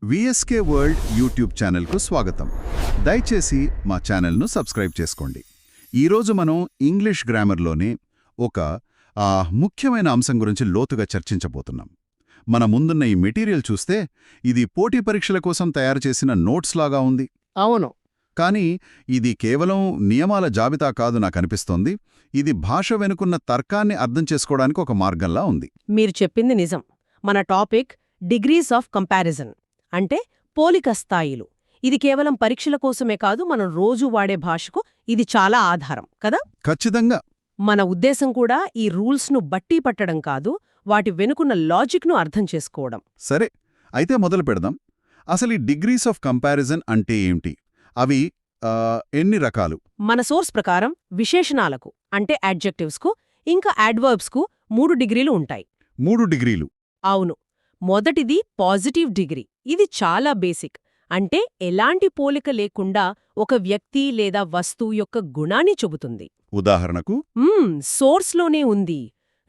VSK world YouTube ఛానల్కు స్వాగతం. దయచేసి మా ఛానల్ను సబ్స్క్రైబ్ చేసుకోండి. ఈరోజు మనం ఇంగ్లీష్ గ్రామర్లోనే ఒక ముఖ్యమైన అంశం గురించి లోతుగా చర్చించబోతున్నాం. మన ముందున్న ఈ మెటీరియల్ చూస్తే ఇది పోటీ పరీక్షల కోసం తయారు చేసిన నోట్స్ లాగా ఉంది. అవును. కానీ ఇది కేవలం నియమాల జాబితా కాదు నాకనిపిస్తోంది. ఇది భాష వెనుకున్న తర్కాన్ని అర్థం చేసుకోవడానికి ఒక మార్గంలా ఉంది. మీరు చెప్పింది నిజం. మన టాపిక్ డిగ్రీస్ ఆఫ్ కంపారిజన్ అంటే పోలిక స్థాయిలు. ఇది కేవలం పరీక్షల కోసమే కాదు, మనం రోజూ వాడే భాషకు ఇది చాలా ఆధారం కదా. ఖచ్చితంగా. మన ఉద్దేశం కూడా ఈ రూల్స్ను బట్టి పట్టడం కాదు, వాటి వెనుకున్న లాజిక్ను అర్థం చేసుకోవడం. సరే, అయితే మొదలు పెడదాం. అసలు ఈ డిగ్రీస్ ఆఫ్ కంపారిజన్ అంటే ఏమిటి? అవి ఎన్ని రకాలు? మన సోర్స్ ప్రకారం విశేషణాలకు అంటే యాడ్జెక్టివ్స్కు ఇంకా యాడ్వర్బ్స్కు 3 డిగ్రీలు ఉంటాయి. 3 డిగ్రీలు? అవును. మొదటిది పాజిటివ్ డిగ్రీ. ఇది చాలా బేసిక్. అంటే ఎలాంటి పోలిక లేకుండా ఒక వ్యక్తి లేదా వస్తువు యొక్క గుణాన్ని చెబుతుంది. ఉదాహరణకు సోర్స్లోనే ఉంది,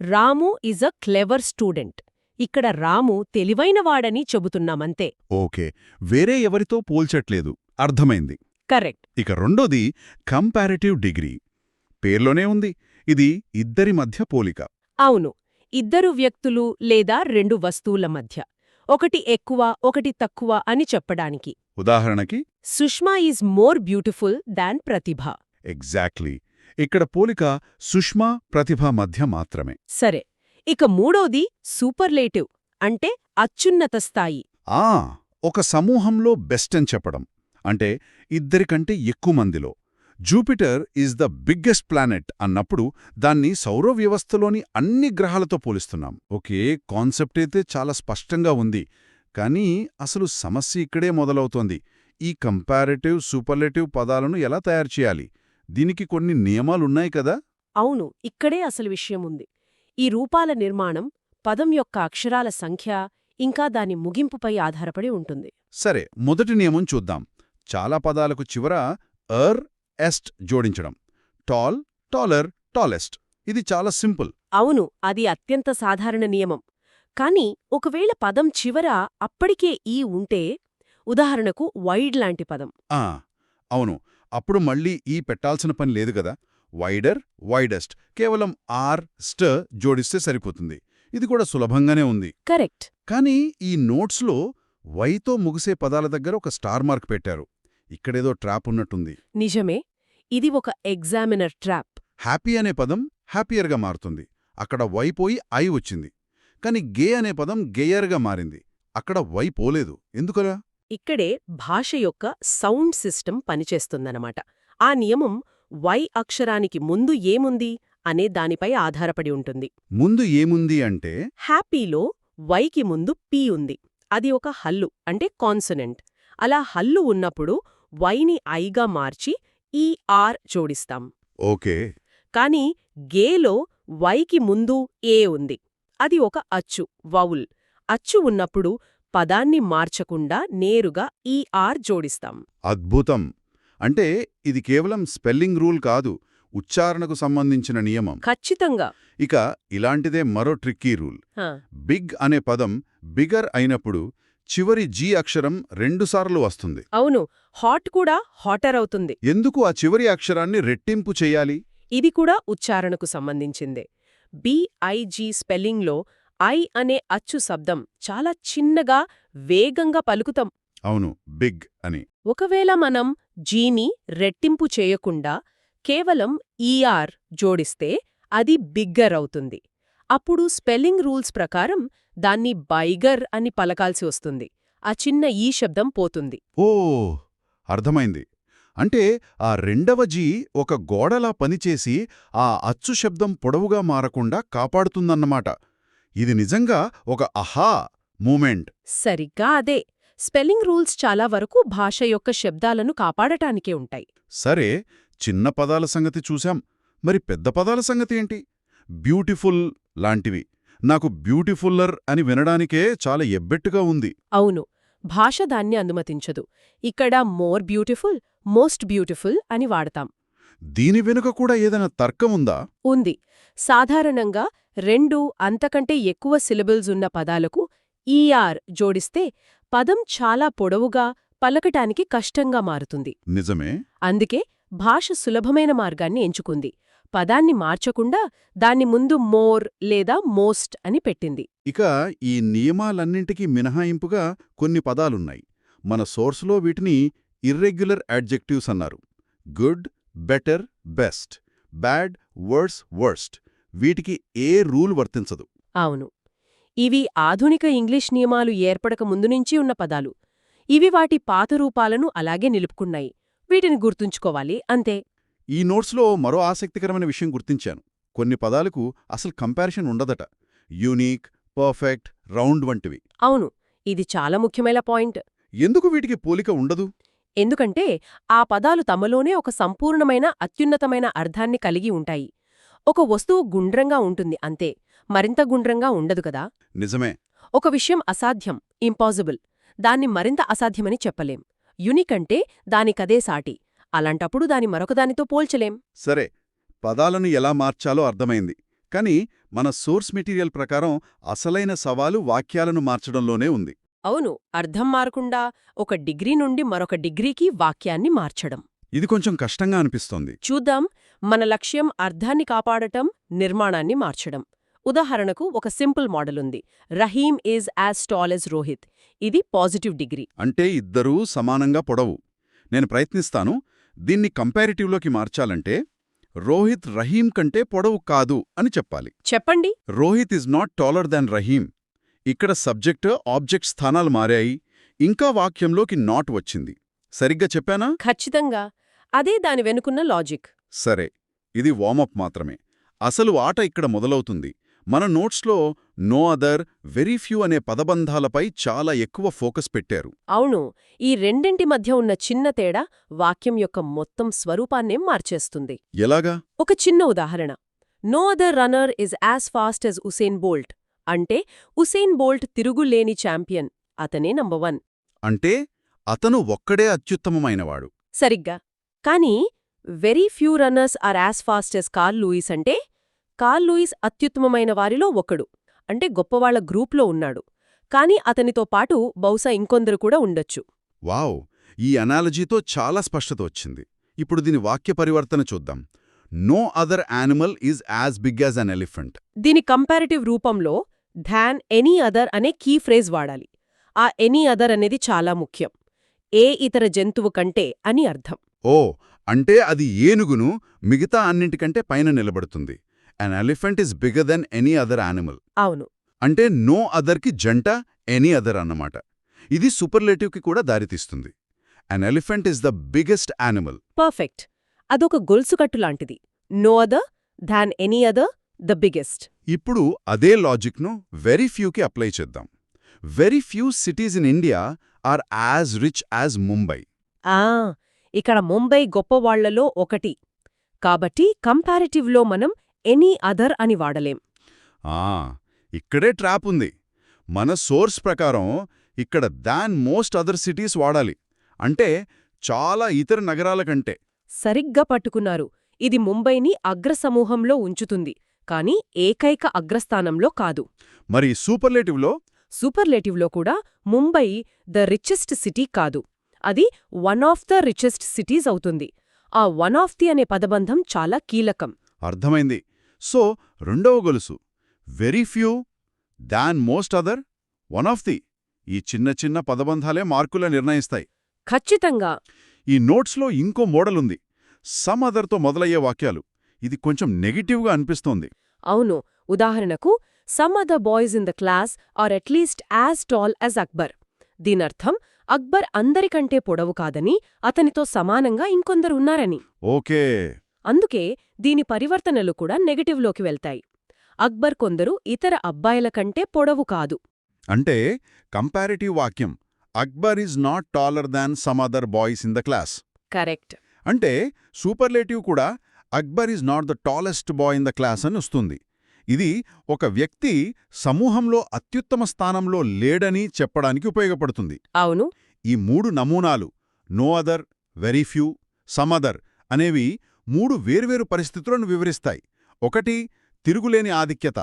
రాము ఈజ్ అ క్లెవర్ స్టూడెంట్. ఇక్కడ రాము తెలివైనవాడని చెబుతున్నామంతే. ఓకే, వేరే ఎవరితో పోల్చట్లేదు. అర్థమైంది. కరెక్ట్. ఇక రెండోది కంపారిటివ్ డిగ్రీ. పేర్లోనే ఉంది, ఇది ఇద్దరి మధ్య పోలిక. అవును, ఇద్దరు వ్యక్తులు లేదా 2 వస్తువుల మధ్య, ఒకటి ఎక్కువ ఒకటి తక్కువ అని చెప్పడానికి. ఉదాహరణకి, Sushma is more beautiful than Pratibha. Exactly. ఇక్కడ పోలిక సుష్మా ప్రతిభ మధ్య మాత్రమే. సరే, ఇక మూడోది సూపర్లేటివ్ అంటే అత్యున్నత స్థాయి. ఒక సమూహంలో బెస్ట్ అని చెప్పడం. అంటే ఇద్దరికంటే ఎక్కువ మందిలో. Jupiter is the biggest planet అన్నప్పుడు దాన్ని సౌర వ్యవస్థలోని అన్ని గ్రహాలతో పోలిస్తున్నాం. ఓకే, కాన్సెప్ట్ అయితే చాలా స్పష్టంగా ఉంది. కానీ అసలు సమస్య ఇక్కడే మొదలవుతోంది. ఈ కంపారిటివ్, సూపర్లేటివ్ పదాలను ఎలా తయారు చేయాలి? దీనికి కొన్ని నియమాలున్నాయి కదా. అవును, ఇక్కడే అసలు విషయం ఉంది. ఈ రూపాల నిర్మాణం పదం యొక్క అక్షరాల సంఖ్య ఇంకా దాని ముగింపుపై ఆధారపడి ఉంటుంది. సరే, మొదటి నియమం చూద్దాం. చాలా పదాలకు చివర ఎస్ట్ జోడించడం. Tall, taller, tallest. ఇది చాలా సింపుల్. అవును, అది అత్యంత సాధారణ నియమం. కానీ ఒకవేళ పదం చివర అప్పటికే ఈ ఉంటే, ఉదాహరణకు వైడ్ లాంటి పదం. అవును, అప్పుడు మళ్ళీ ఈ పెట్టాల్సిన పని లేదు కదా. వైడర్, వైడెస్ట్, కేవలం స్ట్ జోడిస్తే సరిపోతుంది. ఇది కూడా సులభంగానే ఉంది. కరెక్ట్. కానీ ఈ నోట్స్లో వైతో ముగిసే పదాల దగ్గర ఒక స్టార్ మార్క్ పెట్టారు. ఇక్కడేదో ట్రాప్ ఉన్నట్టుంది. నిజమే, ఇది ఒక ఎగ్జామినర్ ట్రాప్. హ్యాపీ అనే పదం హ్యాపియర్గా మారుతుంది. అక్కడ వై పోయి ఐ వచ్చింది. కాని గే అనే పదం గేయర్గా మారింది. అక్కడ వై పోలేదు. ఎందుకలా? ఇక్కడే భాష యొక్క సౌండ్ సిస్టమ్ పనిచేస్తుందన్నమాట. ఆ నియమం వై అక్షరానికి ముందు ఏముంది అనే దానిపై ఆధారపడి ఉంటుంది. ముందు ఏముంది అంటే, హ్యాపీలో వైకి ముందు పీ ఉంది. అది ఒక హల్లు అంటే కాన్సనెంట్. అలా హల్లు ఉన్నప్పుడు వైని ఐగా మార్చి జోడిస్తాం. ఓకే. కాని గేలో వైకి ముందు ఏ ఉంది. అది ఒక అచ్చు, వౌల్. అచ్చు ఉన్నప్పుడు పదాన్ని మార్చకుండా నేరుగా జోడిస్తాం. అద్భుతం. అంటే ఇది కేవలం స్పెల్లింగ్ రూల్ కాదు, ఉచ్చారణకు సంబంధించిన నియమం. ఖచ్చితంగా. ఇక ఇలాంటిదే మరో ట్రిక్కీ రూల్. బిగ్ అనే పదం బిగర్ అయినప్పుడు చివరి జీ అక్షరం 2 సార్లు వస్తుంది. అవును, హాట్ కూడా హాటర్ అవుతుంది. ఎందుకు ఆ చివరి అక్షరాన్ని రెట్టింపు చెయ్యాలి? ఇది కూడా ఉచ్చారణకు సంబంధించిందే. బిఐజీ స్పెల్లింగ్లో ఐ అనే అచ్చు శబ్దం చాలా చిన్నగా, వేగంగా పలుకుతాం. అవును, బిగ్ అని. ఒకవేళ మనం జీని రెట్టింపు చేయకుండా కేవలం జోడిస్తే అది బిగ్గర్ అవుతుంది. అప్పుడు స్పెల్లింగ్ రూల్స్ ప్రకారం దాన్ని బైగర్ అని పలకాల్సి వస్తుంది. ఆ చిన్న శబ్దం పోతుంది. అర్థమైంది. అంటే ఆ రెండవ జీ ఒక గోడలా పనిచేసి ఆ అచ్చు శబ్దం పొడవుగా మారకుండా కాపాడుతుందన్నమాట. ఇది నిజంగా ఒక అహా మూమెంట్. సరిగ్గా అదే. స్పెల్లింగ్ రూల్స్ చాలా వరకు భాష యొక్క శబ్దాలను కాపాడటానికే ఉంటాయి. సరే, చిన్న పదాల సంగతి చూశాం. మరి పెద్ద పదాల సంగతి ఏంటి? బ్యూటిఫుల్ లాంటివి. నాకు బ్యూటిఫుల్లర్ అని వినడానికే చాలా ఎబ్బెట్టుగా ఉంది. అవును, భాష దాన్ని అనుమతించదు. ఇక్కడ మోర్ బ్యూటిఫుల్, మోస్ట్ బ్యూటిఫుల్ అని వాడతాం. దీని వెనుక కూడా ఏదైనా తర్కం ఉందా? ఉంది. సాధారణంగా 2 అంతకంటే ఎక్కువ సిలబుల్స్ ఉన్న పదాలకు జోడిస్తే పదం చాలా పొడవుగా పలకటానికి కష్టంగా మారుతుంది. నిజమే. అందుకే భాష సులభమైన మార్గాన్ని ఎంచుకుంది. పదాన్ని మార్చకుండా దాన్ని ముందు మోర్ లేదా మోస్ట్ అని పెట్టింది. ఇక ఈ నియమాలన్నింటికీ మినహాయింపుగా కొన్ని పదాలున్నాయి. మన సోర్సులో వీటిని ఇర్రెగ్యులర్ యాడ్జెక్టివ్స్ అన్నారు. Good, better, best, bad, worse, worst. వీటికి ఏ రూల్ వర్తించదు. అవును, ఇవి ఆధునిక ఇంగ్లీష్ నియమాలు ఏర్పడక ముందునుంచి ఉన్న పదాలు. ఇవి వాటి పాత రూపాలను అలాగే నిలుపుకున్నాయి. వీటిని గుర్తుంచుకోవాలి అంతే. ఈ నోట్స్లో మరో ఆసక్తికరమైన విషయం గుర్తించాను. కొన్ని పదాలకు అసలు కంపారిజన్ ఉండదట. యూనిక్, పర్ఫెక్ట్, రౌండ్ వంటివి. అవును, ఇది చాలా ముఖ్యమైన పాయింట్. ఎందుకు వీటికి పోలిక ఉండదు? ఎందుకంటే ఆ పదాలు తమలోనే ఒక సంపూర్ణమైన అత్యున్నతమైన అర్థాన్ని కలిగి ఉంటాయి. ఒక వస్తువు గుండ్రంగా ఉంటుంది అంతే, మరింత గుండ్రంగా ఉండదు కదా. నిజమే. ఒక విషయం అసాధ్యం, ఇంపాసిబుల్, దాన్ని మరింత అసాధ్యమని చెప్పలేం. యునిక్ అంటే దానికదే సాటి. అలాంటప్పుడు దాని మరొకదానితో పోల్చలేం. సరే, పదాలను ఎలా మార్చాలో అర్థమైంది. కానీ మన సోర్స్ మెటీరియల్ ప్రకారం అసలైన సవాలు వాక్యాలను మార్చడంలోనే ఉంది. అవును, అర్థం మారకుండా ఒక డిగ్రీ నుండి మరొక డిగ్రీకి వాక్యాన్ని మార్చడం. ఇది కొంచెం కష్టంగా అనిపిస్తోంది. చూద్దాం. మన లక్ష్యం అర్థాన్ని కాపాడటం, నిర్మాణాన్ని మార్చడం. ఉదాహరణకు ఒక సింపుల్ మోడల్ ఉంది. Rahim is as tall as Rohit. ఇది పాజిటివ్ డిగ్రీ. అంటే ఇద్దరూ సమానంగా పొడవు. నేను ప్రయత్నిస్తాను. దీన్ని కంపారిటివ్లోకి మార్చాలంటే రోహిత్ రహీం కంటే పొడవు కాదు అని చెప్పాలి. చెప్పండి. Rohit is not taller than Rahim. ఇక్కడ సబ్జెక్ట్, ఆబ్జెక్ట్ స్థానాలు మారాయి. ఇంకా వాక్యంలోకి నాట్ వచ్చింది. సరిగ్గా చెప్పానా? ఖచ్చితంగా. అదే దాని వెనుకున్న లాజిక్. సరే, ఇది వార్మప్ మాత్రమే. అసలు ఆట ఇక్కడ మొదలవుతుంది. మన నోట్స్లో నో అదర్, వెరీ ఫ్యూ అనే పదబంధాలపై చాలా ఎక్కువ ఫోకస్ పెట్టారు. అవును, ఈ రెండింటి మధ్య ఉన్న చిన్న తేడా వాక్యం యొక్క మొత్తం స్వరూపాన్నేం మార్చేస్తుంది. ఎలాగా? ఒక చిన్న ఉదాహరణ. No other runner is as fast as Usain Bolt. అంటే ఉసేన్ బోల్ట్ తిరుగులేని ఛాంపియన్, అతనే నంబర్ 1. అంటే అతను ఒక్కడే అత్యుత్తమమైనవాడు. సరిగ్గా. కానీ very few runners are as fast as Carl Lewis అంటే కార్ల్ లూయిస్ అత్యుత్తమమైన వారిలో ఒకడు. అంటే గొప్పవాళ్ల గ్రూప్లో ఉన్నాడు. కాని అతనితో పాటు బహుశా ఇంకొందరు కూడా ఉండొచ్చు. వావ్! ఈ అనాలజీతో చాలా స్పష్టత వచ్చింది. ఇప్పుడు దీని వాక్య పరివర్తన చూద్దాం. No other animal is as big as an elephant. దీని కంపారిటివ్ రూపంలో థాన్ ఎనీ అదర్ అనే కీ ఫ్రేజ్ వాడాలి. ఆ ఎనీ అదర్ అనేది చాలా ముఖ్యం. ఏ ఇతర జంతువు కంటే అని అర్థం. ఓ, అంటే అది ఏనుగును మిగతా అన్నింటికంటే పైన నిలబడుతుంది. అన్ elephant is bigger than any other animal. అవును. అంటే నో అదర్కి జంట ఎనీ అదర్ అన్నమాట. ఇది సూపర్లేటివ్కి కూడా దారితీస్తుంది. An elephant is the biggest animal. Perfect. అదొక గొలుసుకట్టులాంటిది. No other than any other, the biggest. ఇప్పుడు అదే లాజిక్ను వెరీ ఫ్యూకి అప్లై చేద్దాం. Very few cities in India are as rich as Mumbai. ఇక్కడ ముంబై గొప్పవాళ్లలో ఒకటి. కాబట్టి కంపారిటివ్లో మనం ఎనీ అదర్ అని వాడలేం. ఇక్కడే ట్రాప్ ఉంది. మన సోర్స్ ప్రకారం ఇక్కడ దాన్ మోస్ట్ అదర్ సిటీస్ వాడాలి. అంటే చాలా ఇతర నగరాల కంటే. సరిగ్గా పట్టుకున్నారు. ఇది ముంబైని అగ్రసమూహంలో ఉంచుతుంది, కాని ఏకైక అగ్రస్థానంలో కాదు. మరి సూపర్లేటివ్లో? సూపర్లేటివ్లో కూడా ముంబై ద రిచెస్ట్ సిటీ కాదు. అది one of the richest cities అవుతుంది. ఆ వన్ ఆఫ్ ది అనే పదబంధం చాలా కీలకం. అర్థమైంది. సో రెండవ గొలుసు very few, than most other, one of the. ఈ చిన్న చిన్న పదబంధాలే మార్కుల నిర్ణయిస్తాయి. ఖచ్చితంగా. ఈ నోట్స్లో ఇంకో మోడలుంది. సమ్ అదర్తో మొదలయ్యే వాక్యాలు. ఇది కొంచెం నెగిటివ్గా అనిపిస్తోంది. అవును. ఉదాహరణకు some other boys in the class are at least as tall as Akbar. దీనర్థం అక్బర్ అందరికంటే పొడవు కాదని, అతనితో సమానంగా ఇంకొందరు ఉన్నారని. ఓకే. అందుకే దీని పరివర్తనలు కూడా నెగటివ్లోకి వెళ్తాయి. అక్బర్ కొందరు ఇతర అబ్బాయిల కంటే పొడవు కాదు. అంటే కంపారిటివ్ వాక్యం Akbar is not taller than some other boys in the class. Correct. అంటే సూపర్లేటివ్ కూడా Akbar is not the tallest boy in the class అని వస్తుంది. ఇది ఒక వ్యక్తి సమూహంలో అత్యుత్తమ స్థానంలో లేడని చెప్పడానికి ఉపయోగపడుతుంది. అవును. ఈ 3 నమూనాలు no other, very few, some other అనేవి 3 వేర్వేరు పరిస్థితులను వివరిస్తాయి. 1 తిరుగులేని ఆధిక్యత,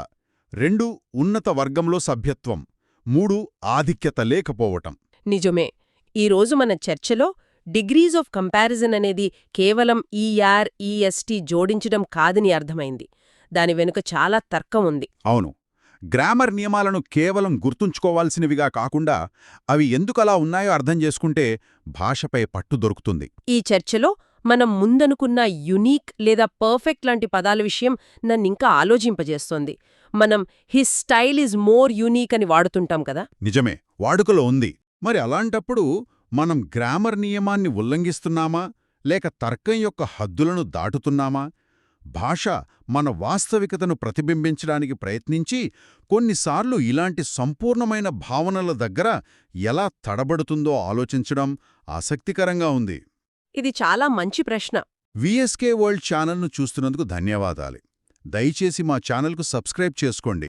2 ఉన్నత వర్గంలో సభ్యత్వం, 3 ఆధిక్యత లేకపోవటం. నిజమే. ఈరోజు మన చర్చలో డిగ్రీస్ ఆఫ్ కంపారిజన్ అనేది కేవలం ఈఆర్, ఈఎస్టీ జోడించడం కాదని అర్థమైంది. దాని వెనుక చాలా తర్కం ఉంది. అవును. గ్రామర్ నియమాలను కేవలం గుర్తుంచుకోవాల్సినవిగా కాకుండా అవి ఎందుకలా ఉన్నాయో అర్థం చేసుకుంటే భాషపై పట్టు దొరుకుతుంది. ఈ చర్చలో మనం ముందనుకున్న యునీక్ లేదా పర్ఫెక్ట్ లాంటి పదాల విషయం నన్నింకా ఆలోచింపజేస్తోంది. మనం his style is more unique అని వాడుతుంటాం కదా. నిజమే, వాడుకలో ఉంది. మరి అలాంటప్పుడు మనం గ్రామర్ నియమాన్ని ఉల్లంఘిస్తున్నామా లేక తర్కం యొక్క హద్దులను దాటుతున్నామా? భాష మన వాస్తవికతను ప్రతిబింబించడానికి ప్రయత్నించి కొన్నిసార్లు ఇలాంటి సంపూర్ణమైన భావనల దగ్గర ఎలా తడబడుతుందో ఆలోచించడం ఆసక్తికరంగా ఉంది. ఇది చాలా మంచి ప్రశ్న. విఎస్కే వరల్డ్ ఛానల్ను చూస్తున్నందుకు ధన్యవాదాలు. దయచేసి మా ఛానల్కు సబ్స్క్రైబ్ చేసుకోండి.